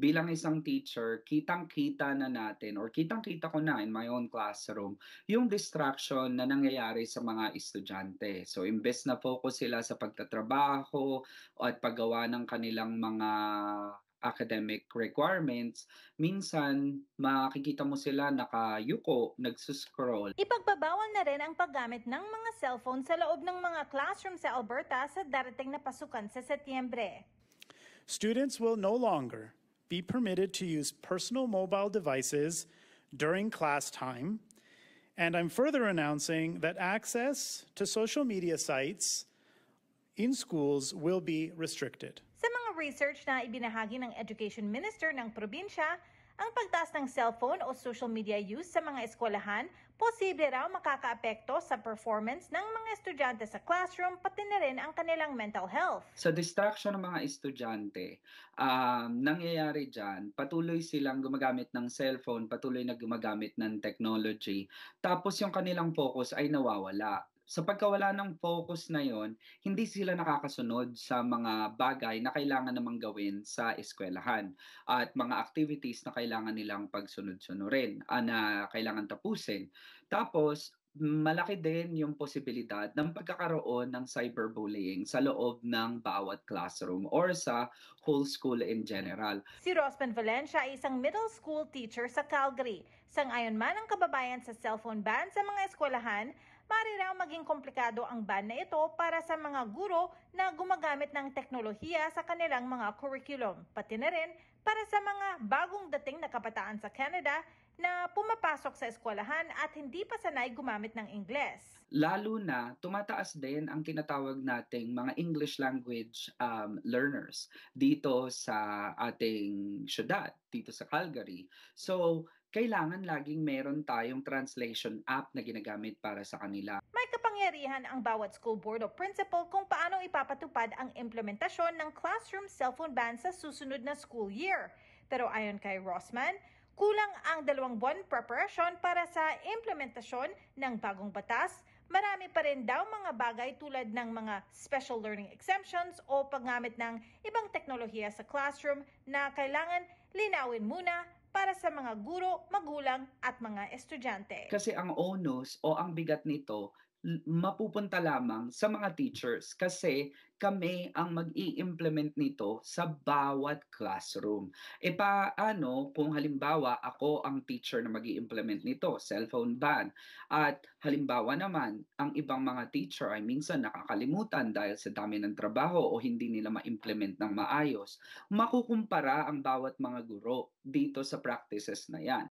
bilang isang teacher, kitang-kita na natin or kitang-kita ko na in my own classroom yung distraction na nangyayari sa mga estudyante. So, imbes na focus sila sa pagtatrabaho at paggawa ng kanilang mga academic requirements, minsan makikita mo sila nakayuko, nagsuscroll. Ipagbabawal na rin ang paggamit ng mga cellphone sa loob ng mga classroom sa Alberta sa darating na pasukan sa Setyembre. Students will no longer be permitted to use personal mobile devices during class time, and I'm further announcing that access to social media sites in schools will be restricted. Sa mga research na ibinahagi ng Education Minister ng probinsya, ang pagtaas ng cellphone o social media use sa mga eskwelahan, posible raw makakaapekto sa performance ng mga estudyante sa classroom pati na rin ang kanilang mental health. Sa distraction ng mga estudyante, nangyayari diyan, patuloy silang gumagamit ng cellphone, patuloy na gumagamit ng technology, tapos yung kanilang focus ay nawawala. Sa pagkawala ng focus na yon, hindi sila nakakasunod sa mga bagay na kailangan namang gawin sa eskwelahan at mga activities na kailangan nilang pagsunod-sunurin, na kailangan tapusin. Tapos malaki din yung posibilidad ng pagkakaroon ng cyberbullying sa loob ng bawat classroom or sa whole school in general. Si Rosman Valencia ay isang middle school teacher sa Calgary. Sang-ayon man ang kababayan sa cellphone ban sa mga eskwelahan, maaari raw maging komplikado ang ban na ito para sa mga guro na gumagamit ng teknolohiya sa kanilang mga curriculum, pati na rin para sa mga bagong dating na kabataan sa Canada na pumapasok sa eskwelahan at hindi pa sanay gumamit ng Ingles. Lalo na tumataas din ang tinatawag nating mga English language learners dito sa ating syudad, dito sa Calgary. So, kailangan laging meron tayong translation app na ginagamit para sa kanila. May kapangyarihan ang bawat school board o principal kung paano ipapatupad ang implementasyon ng classroom cellphone ban sa susunod na school year. Pero ayon kay Rossman, kulang ang 2 buwan preparasyon para sa implementasyon ng bagong batas. Marami pa rin daw mga bagay tulad ng mga special learning exemptions o paggamit ng ibang teknolohiya sa classroom na kailangan linawin muna para sa mga guro, magulang at mga estudyante. Kasi ang onus o ang bigat nito mapupunta lamang sa mga teachers kasi kami ang mag-i-implement nito sa bawat classroom. E paano kung halimbawa ako ang teacher na mag-i-implement nito, cellphone ban, at halimbawa naman ang ibang mga teacher ay minsan nakakalimutan dahil sa dami ng trabaho o hindi nila ma-implement ng maayos. Makukumpara ang bawat mga guro dito sa practices na yan.